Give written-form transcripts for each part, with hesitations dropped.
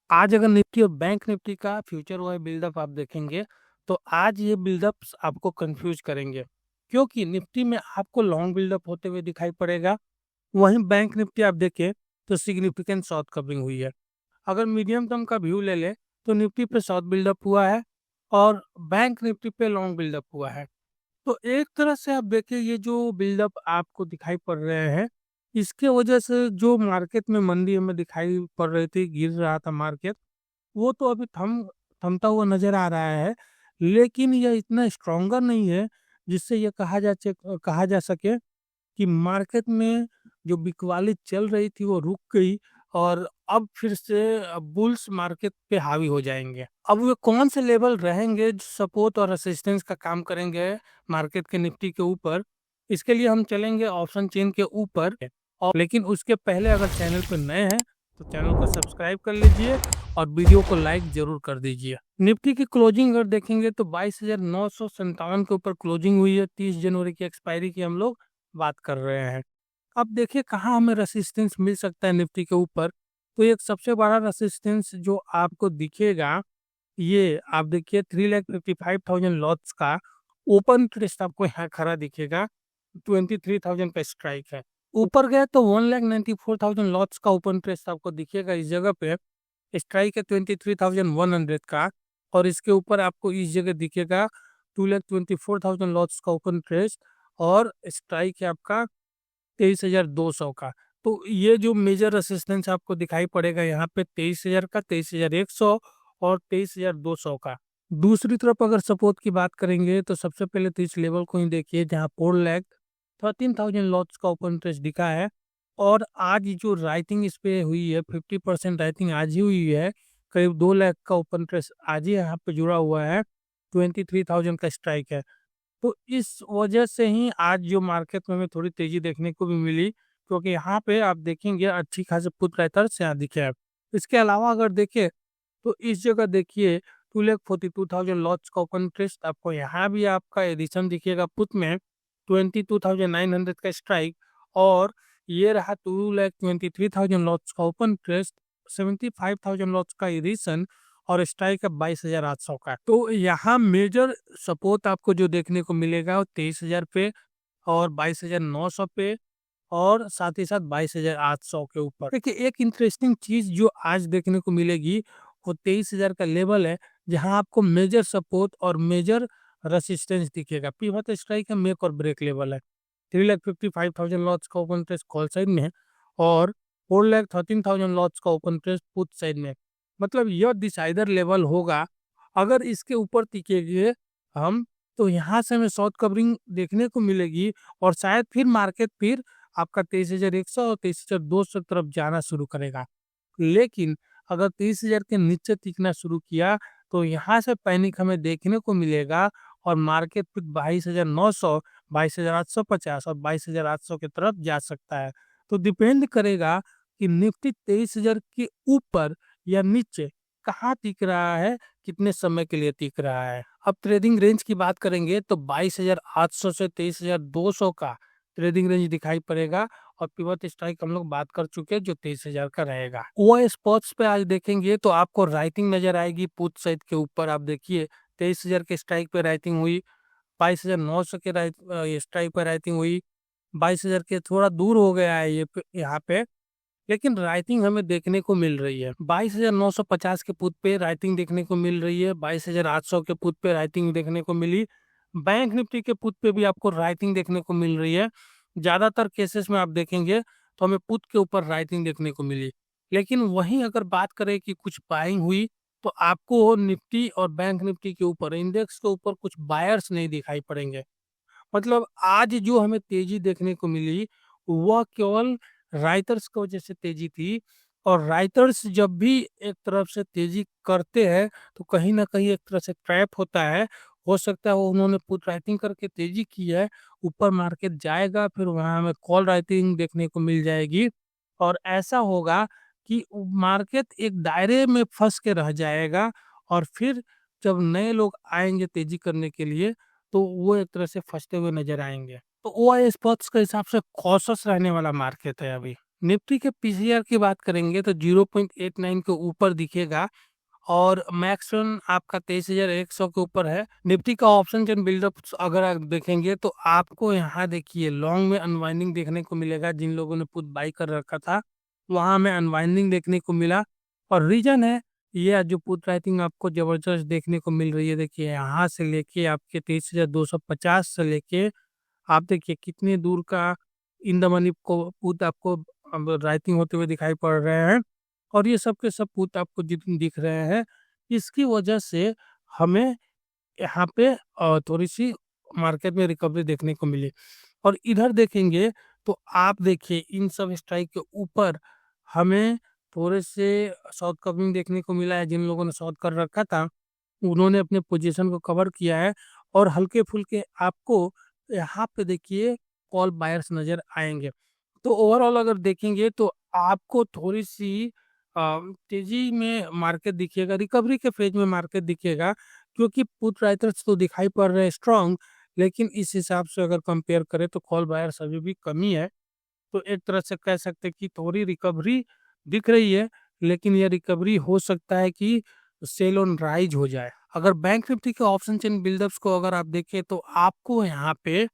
आज अगर निफ्टी और बैंक निफ्टी का फ्यूचर वाइज बिल्डअप आप देखेंगे तो आज ये बिल्डअप्स आपको कंफ्यूज करेंगे, क्योंकि निफ्टी में आपको लॉन्ग बिल्डअप होते हुए दिखाई पड़ेगा। वहीं बैंक निफ्टी आप देखें तो सिग्निफिकेंट शॉर्ट कवरिंग हुई है। अगर मीडियम टर्म का व्यू ले ले तो निफ्टी पे शॉर्ट बिल्डअप हुआ है और बैंक निफ्टी पे लॉन्ग बिल्डअप हुआ है। तो एक तरह से आप देखिए ये जो बिल्डअप आपको दिखाई पड़ रहे हैं, इसके वजह से जो मार्केट में मंदी हमें दिखाई पड़ रही थी, गिर रहा था मार्केट, वो तो अभी थमता हुआ नज़र आ रहा है। लेकिन यह इतना स्ट्रॉन्गर नहीं है जिससे ये कहा जा सके कि मार्केट में जो बिकवाली चल रही थी वो रुक गई और अब फिर से बुल्स मार्केट पे हावी हो जाएंगे। अब वे कौन से लेवल रहेंगे जो सपोर्ट और रेसिस्टेंस का काम करेंगे मार्केट के निफ्टी के ऊपर, इसके लिए हम चलेंगे ऑप्शन चेन के ऊपर। और लेकिन उसके पहले अगर चैनल पर नए हैं तो चैनल को सब्सक्राइब कर लीजिए और वीडियो को लाइक जरूर कर दीजिए। निफ्टी की क्लोजिंग अगर देखेंगे तो 22,957 के ऊपर क्लोजिंग हुई है। 30 जनवरी की एक्सपायरी की हम लोग बात कर रहे हैं। अब देखिए कहाँ हमें रेसिस्टेंस मिल सकता है निफ्टी के ऊपर। तो एक सबसे बड़ा रेसिस्टेंस जो आपको दिखेगा, ये आप देखिए 3,55,000 लॉट्स का ओपन इंटरेस्ट आपको यहाँ खड़ा दिखेगा। 23,000 का स्ट्राइक है। ऊपर गए तो 1,94,000 लॉट्स का ओपन इंटरेस्ट आपको दिखेगा इस जगह पे। स्ट्राइक है 23,100 का। और इसके ऊपर आपको इस जगह दिखेगा 2,24,000 लॉट्स का ओपन इंटरेस्ट और स्ट्राइक है आपका 23,200 का। तो ये जो मेजर रेसिस्टेंस आपको दिखाई पड़ेगा यहाँ पे 23,000 का, 23,100 और 23,200 का। दूसरी तरफ अगर सपोर्ट की बात करेंगे तो सबसे पहले तो इस लेवल को ही देखिए जहाँ 4,13,000 लॉट्स का ओपन इंटरेस्ट दिखा है। और आज जो राइटिंग इस पे हुई है 50% राइटिंग आज ही हुई है। करीब 2 लाख का ओपन इंटरेस्ट आज ही यहाँ पे जुड़ा हुआ है। 23,000 का स्ट्राइक है। तो इस वजह से ही आज जो मार्केट में हमें थोड़ी तेजी देखने को भी मिली, क्योंकि यहाँ पे आप देखेंगे अच्छी खासी पुट राइटर्स यहाँ दिखे हैं। इसके अलावा अगर देखें तो इस जगह देखिए 2,42,000 लॉट्स का ओपन इंटरेस्ट आपको यहाँ भी आपका एडिशन दिखेगा पुट में 22,900 का स्ट्राइक। और ये रहा 2,23,000 लॉट्स का ओपन इंटरेस्ट, 75,000 लॉट्स का एडिशन और स्ट्राइक है 22,800 का। तो यहाँ मेजर सपोर्ट आपको जो देखने को मिलेगा वो 23,000 पे और 22,900 पे और साथ ही साथ 22,800 के ऊपर। देखिए एक इंटरेस्टिंग चीज जो आज देखने को मिलेगी वो 23,000 का लेवल है, जहां आपको मेजर सपोर्ट और मेजर रेसिस्टेंस दिखेगा। पिवट स्ट्राइक है, मेक और ब्रेक लेवल है। 3,55,000 लॉट्स का ओपन टेस्ट कॉल साइड में है और 4,13,000 लॉट्स का ओपन टेस्ट पुट साइड में। मतलब यह डिसाइडर लेवल होगा। अगर इसके ऊपर टिकेंगे हम तो यहाँ से हमें शॉर्ट कवरिंग देखने को मिलेगी और शायद फिर मार्केट फिर आपका 23,100 और 23,200 तरफ जाना शुरू करेगा। लेकिन अगर 23,000 के नीचे टिकना शुरू किया तो यहाँ से पैनिक हमें देखने को मिलेगा और मार्केट फिर 22,900, 22,850 और 22,800 की तरफ जा सकता है। तो डिपेंड करेगा कि निफ्टी 23,000 के ऊपर या नीचे कहाँ टिक रहा है, कितने समय के लिए टिक रहा है। अब ट्रेडिंग रेंज की बात करेंगे तो 22,800 से 23,200 का ट्रेडिंग रेंज दिखाई पड़ेगा। और पिवट स्ट्राइक हम लोग बात कर चुके हैं जो 23,000 का रहेगा। वो स्पॉट्स पे आज देखेंगे तो आपको राइटिंग नजर आएगी पुट साइड के ऊपर। आप देखिए 23,000 के स्ट्राइक पे राइटिंग हुई, 22,900 के स्ट्राइक पे राइटिंग हुई, 22,000 के थोड़ा दूर हो गया है ये यहाँ पे, लेकिन राइटिंग हमें देखने को मिल रही है। 22,950 के पुट पे राइटिंग देखने को मिल रही है, 22,800 के पुट पे राइटिंग देखने को मिली। बैंक निफ्टी के पुट पे भी आपको राइटिंग देखने को मिल रही है। ज्यादातर केसेस में आप देखेंगे तो हमें पुट के ऊपर राइटिंग देखने को मिली। लेकिन वहीं अगर बात करें कि कुछ बाइंग हुई तो आपको निफ्टी और बैंक निफ्टी के ऊपर, इंडेक्स के ऊपर कुछ बायर्स नहीं दिखाई पड़ेंगे। मतलब आज जो हमें तेजी देखने को मिली वह केवल राइटर्स की वजह से तेजी थी। और राइटर्स जब भी एक तरफ से तेजी करते हैं तो कहीं ना कहीं एक तरह से ट्रैप होता है। हो सकता है वो उन्होंने पुट राइटिंग करके तेजी की है, ऊपर मार्केट जाएगा फिर वहां हमें कॉल राइटिंग देखने को मिल जाएगी और ऐसा होगा कि मार्केट एक दायरे में फंस के रह जाएगा। और फिर जब नए लोग आएंगे तेजी करने के लिए तो वो एक तरह से फंसते हुए नजर आएंगे। तो ओ आई स्पॉट्स के हिसाब से कॉशस रहने वाला मार्केट है अभी। निफ्टी के पीसीआर की बात करेंगे तो 0.89 के ऊपर दिखेगा और मैक्सिमम आपका 23,100 के ऊपर है। निफ्टी का ऑप्शन चेन बिल्डअप अगर आप देखेंगे तो आपको यहाँ देखिए लॉन्ग में अनवाइंडिंग देखने को मिलेगा। जिन लोगों ने पुट बाई कर रखा था वहां हमें अनवाइंडिंग देखने को मिला और रीजन है ये जो पुट राइटिंग आपको जबरदस्त देखने को मिल रही है। देखिए यहाँ से लेके आपके 23,250 से लेके आप देखिए कितने दूर का इन द मनी को पुट आपको राइटिंग होते हुए दिखाई पड़ रहे हैं और ये सब के सब पुट आपको जितने दिख रहे हैं इसकी वजह से हमें यहाँ पे थोड़ी सी मार्केट में रिकवरी देखने को मिली। और इधर देखेंगे तो आप देखिए इन सब स्ट्राइक के ऊपर हमें थोड़े से शॉर्ट कवरिंग देखने को मिला है। जिन लोगों ने शॉर्ट कर रखा था उन्होंने अपने पोजीशन को कवर किया है और हल्के फुल्के आपको यहाँ पे देखिए कॉल बायर्स नजर आएंगे। तो ओवरऑल अगर देखेंगे तो आपको थोड़ी सी तेजी में मार्केट दिखेगा, रिकवरी के फेज में मार्केट दिखेगा क्योंकि पुट राइटर्स तो दिखाई पड़ रहे हैं स्ट्रांग, लेकिन इस हिसाब से अगर कंपेयर करें तो कॉल बायर्स अभी भी कमी है। तो एक तरह से कह सकते हैं कि थोड़ी रिकवरी दिख रही है, लेकिन यह रिकवरी हो सकता है कि सेल ऑन राइज हो जाए। अगर बैंक निफ्टी के ऑप्शन चेन बिल्डअप्स को अगर आप देखें तो आपको यहाँ पे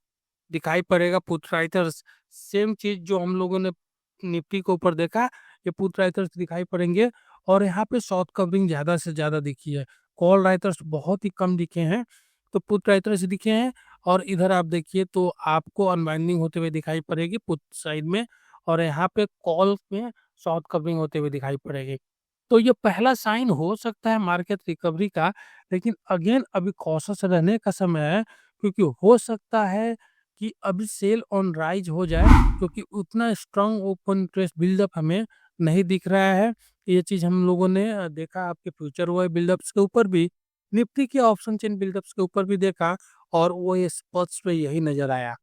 दिखाई पड़ेगा पुट राइटर्स सेम चीज जो हम लोगों ने निफ्टी के ऊपर देखा, ये पुट राइटर्स दिखाई पड़ेंगे और यहाँ पे शॉर्ट कवरिंग ज्यादा से ज्यादा दिखी है। कॉल राइटर्स बहुत ही कम दिखे हैं, तो पुट राइटर्स दिखे हैं। और इधर आप देखिए तो आपको अनवाइंडिंग होते हुए दिखाई पड़ेगी पुट साइड में और यहाँ पे कॉल में शॉर्ट कवरिंग होते हुए दिखाई पड़ेगी। तो ये पहला साइन हो सकता है मार्केट रिकवरी का, लेकिन अगेन अभी कॉशस रहने का समय है क्योंकि हो सकता है कि अभी सेल ऑन राइज हो जाए क्योंकि उतना स्ट्रांग ओपन इंटरेस्ट बिल्डअप हमें नहीं दिख रहा है। ये चीज हम लोगों ने देखा आपके फ्यूचर हुए बिल्डअप्स के ऊपर भी, निफ्टी के ऑप्शन चेन बिल्डअप्स के ऊपर भी देखा और वो ये स्पॉट्स पे यही नजर आया।